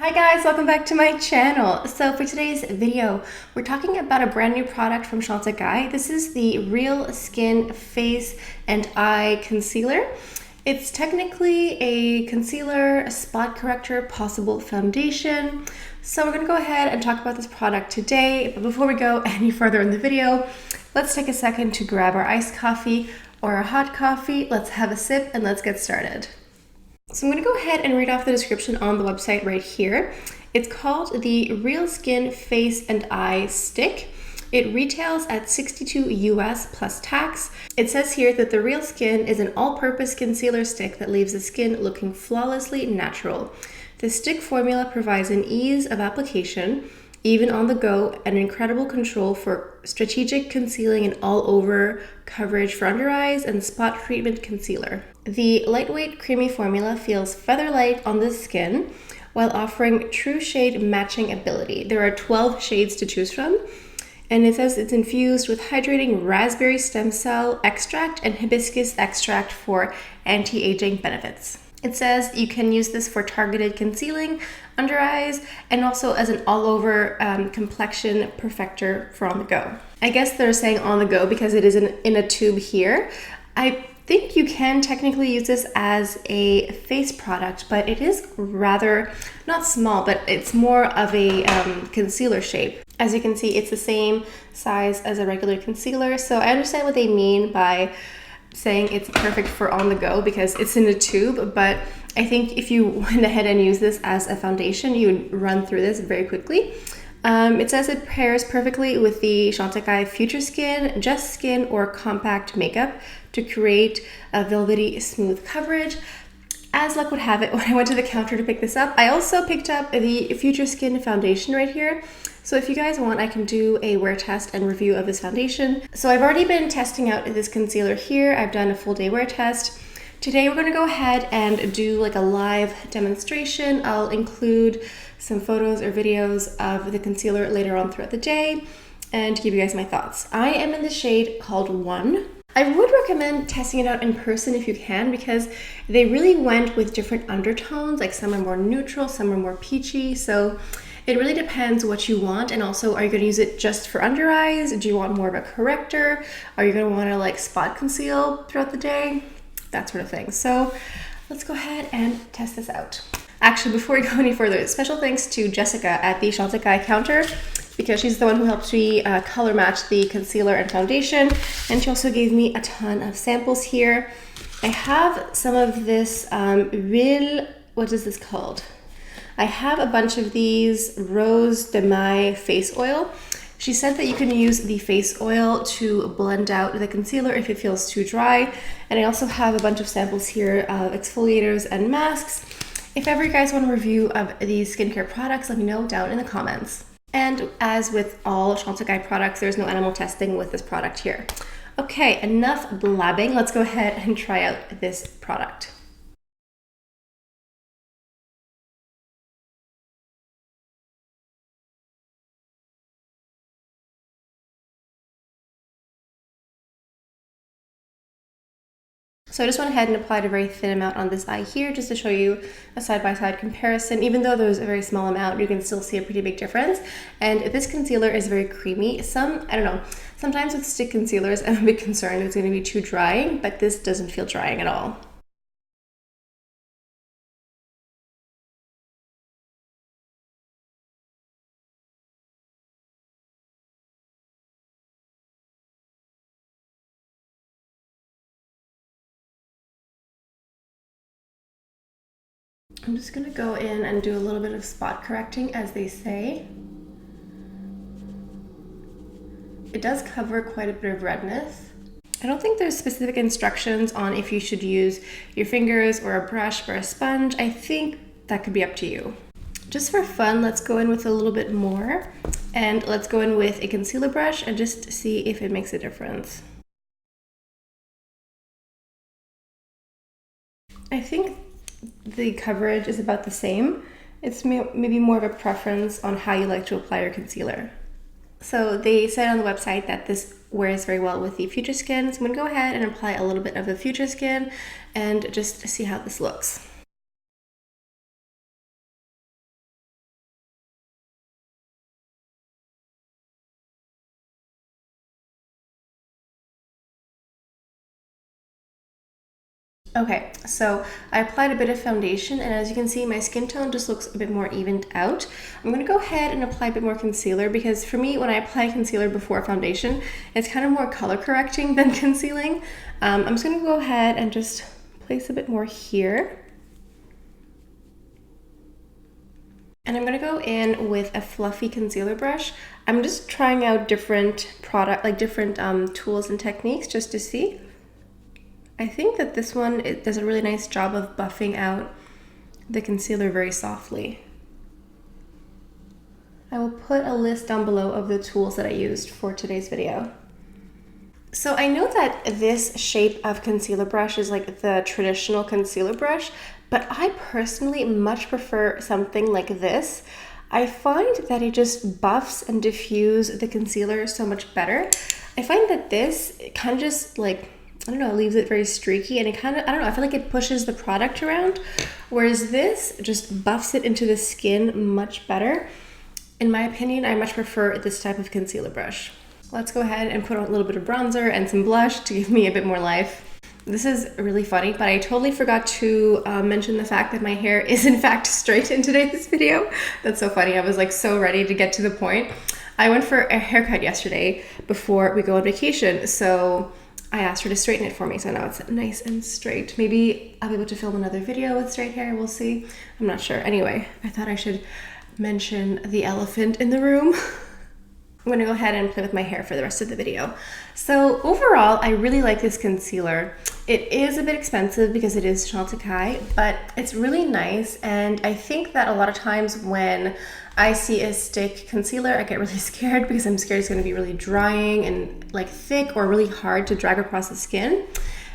Hi guys, welcome back to my channel. So for today's video, we're talking about a brand new product from Chantecaille. This is the Real Skin Face and Eye Concealer. It's technically a concealer, a spot corrector, possible foundation. So we're gonna go ahead and talk about this product today. But before we go any further in the video, let's take a second to grab our iced coffee or our hot coffee. Let's have a sip and let's get started. So I'm going to go ahead and read off the description on the website right here. It's called the Real Skin Face and Eye Stick. It retails at $62 US plus tax. It says here that the Real Skin is an all-purpose concealer stick that leaves the skin looking flawlessly natural. The stick formula provides an ease of application, even on the go, and incredible control for strategic concealing and all-over coverage for under eyes and spot treatment concealer. The lightweight, creamy formula feels feather-light on the skin while offering true shade matching ability. There are 12 shades to choose from, and it says it's infused with hydrating raspberry stem cell extract and hibiscus extract for anti-aging benefits. It says you can use this for targeted concealing, under eyes, and also as an all-over complexion perfector for on the go. I guess they're saying on the go because it is in a tube here. I think you can technically use this as a face product, but it is rather, not small, but it's more of a concealer shape. As you can see, it's the same size as a regular concealer, so I understand what they mean by saying it's perfect for on the go because it's in a tube, but I think if you went ahead and used this as a foundation, you would run through this very quickly. It says it pairs perfectly with the Chantecaille Future Skin, Just Skin, or Compact Makeup to create a velvety smooth coverage. As luck would have it, when I went to the counter to pick this up, I also picked up the Future Skin foundation right here. So if you guys want, I can do a wear test and review of this foundation. So I've already been testing out this concealer here. I've done a full day wear test. Today we're gonna go ahead and do like a live demonstration. I'll include some photos or videos of the concealer later on throughout the day and give you guys my thoughts. I am in the shade called 1. I would recommend testing it out in person if you can because they really went with different undertones, like some are more neutral, some are more peachy, so it really depends what you want. And also, are you going to use it just for under eyes? Do you want more of a corrector? Are you going to want to like spot conceal throughout the day? That sort of thing. So let's go ahead and test this out. Actually, before we go any further, special thanks to Jessica at the Chantecaille counter because she's the one who helped me color match the concealer and foundation. And she also gave me a ton of samples here. I have some of this what is this called? I have a bunch of these Rose de Mai face oil. She said that you can use the face oil to blend out the concealer if it feels too dry. And I also have a bunch of samples here of exfoliators and masks. If ever you guys want a review of these skincare products, let me know down in the comments. And as with all Chantecaille products, there's no animal testing with this product here. Okay, enough blabbing. Let's go ahead and try out this product. So I just went ahead and applied a very thin amount on this eye here just to show you a side-by-side comparison. Even though there's a very small amount, you can still see a pretty big difference. And this concealer is very creamy. I don't know, sometimes with stick concealers, I'm a bit concerned it's going to be too drying, but this doesn't feel drying at all. I'm just going to go in and do a little bit of spot correcting, as they say. It does cover quite a bit of redness. I don't think there's specific instructions on if you should use your fingers or a brush or a sponge. I think that could be up to you. Just for fun, let's go in with a little bit more, and let's go in with a concealer brush and just see if it makes a difference. I think the coverage is about the same. It's maybe more of a preference on how you like to apply your concealer. So they said on the website that this wears very well with the Future Skin. So I'm gonna go ahead and apply a little bit of the Future Skin and just see how this looks. Okay, so I applied a bit of foundation, and as you can see, my skin tone just looks a bit more evened out. I'm gonna go ahead and apply a bit more concealer, because for me, when I apply concealer before foundation, it's kind of more color correcting than concealing. I'm just gonna go ahead and just place a bit more here. And I'm gonna go in with a fluffy concealer brush. I'm just trying out different tools and techniques just to see. I think that this one, it does a really nice job of buffing out the concealer very softly. I will put a list down below of the tools that I used for today's video. So I know that this shape of concealer brush is like the traditional concealer brush, but I personally much prefer something like this. I find that it just buffs and diffuses the concealer so much better. I find that this kind of just like, I don't know, leaves it very streaky, and it kind of, I don't know, I feel like it pushes the product around, whereas this just buffs it into the skin much better. In my opinion, I much prefer this type of concealer brush. Let's go ahead and put on a little bit of bronzer and some blush to give me a bit more life. This is really funny, but I totally forgot to mention the fact that my hair is in fact straight in today's video. That's so funny. I was like so ready to get to the point. I went for a haircut yesterday before we go on vacation, so I asked her to straighten it for me, so now it's nice and straight. Maybe I'll be able to film another video with straight hair, we'll see. I'm not sure. Anyway, I thought I should mention the elephant in the room. I'm gonna go ahead and play with my hair for the rest of the video. So overall, I really like this concealer. It is a bit expensive because it is Chantecaille, but it's really nice, and I think that a lot of times when I see a stick concealer, I get really scared because I'm scared it's gonna be really drying and like thick or really hard to drag across the skin.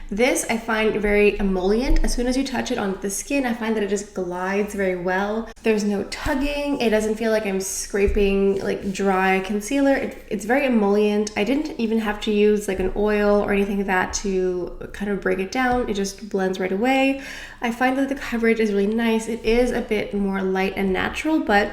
This I find very emollient. As soon as you touch it on the skin, I find that it just glides very well. There's no tugging. It doesn't feel like I'm scraping like dry concealer. It's very emollient. I didn't even have to use like an oil or anything like that to kind of break it down. It just blends right away. I find that the coverage is really nice. It is a bit more light and natural, but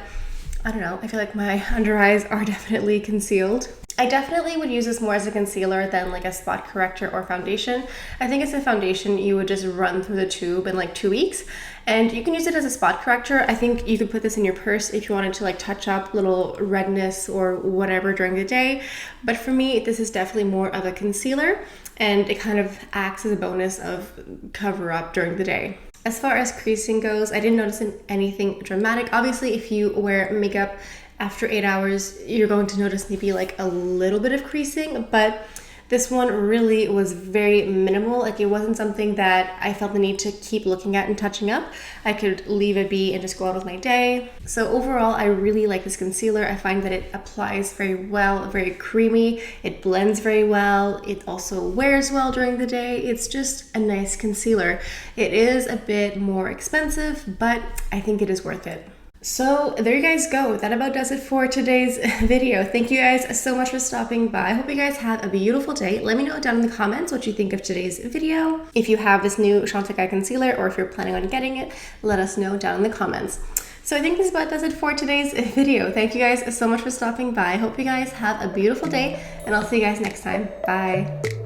I don't know. I feel like my under eyes are definitely concealed. I definitely would use this more as a concealer than like a spot corrector or foundation. I think as a foundation, you would just run through the tube in like 2 weeks, and you can use it as a spot corrector. I think you could put this in your purse if you wanted to like touch up little redness or whatever during the day. But for me, this is definitely more of a concealer, and it kind of acts as a bonus of cover up during the day. As far as creasing goes, I didn't notice anything dramatic. Obviously, if you wear makeup after 8 hours, you're going to notice maybe like a little bit of creasing, but this one really was very minimal. Like it wasn't something that I felt the need to keep looking at and touching up. I could leave it be and just go out with my day. So overall, I really like this concealer. I find that it applies very well, very creamy. It blends very well. It also wears well during the day. It's just a nice concealer. It is a bit more expensive, but I think it is worth it. So there you guys go. That about does it for today's video. Thank you guys so much for stopping by. I hope you guys have a beautiful day. Let me know down in the comments what you think of today's video. If you have this new Chantecaille concealer or if you're planning on getting it, let us know down in the comments. So I think this about does it for today's video. Thank you guys so much for stopping by. I hope you guys have a beautiful day, and I'll see you guys next time. Bye.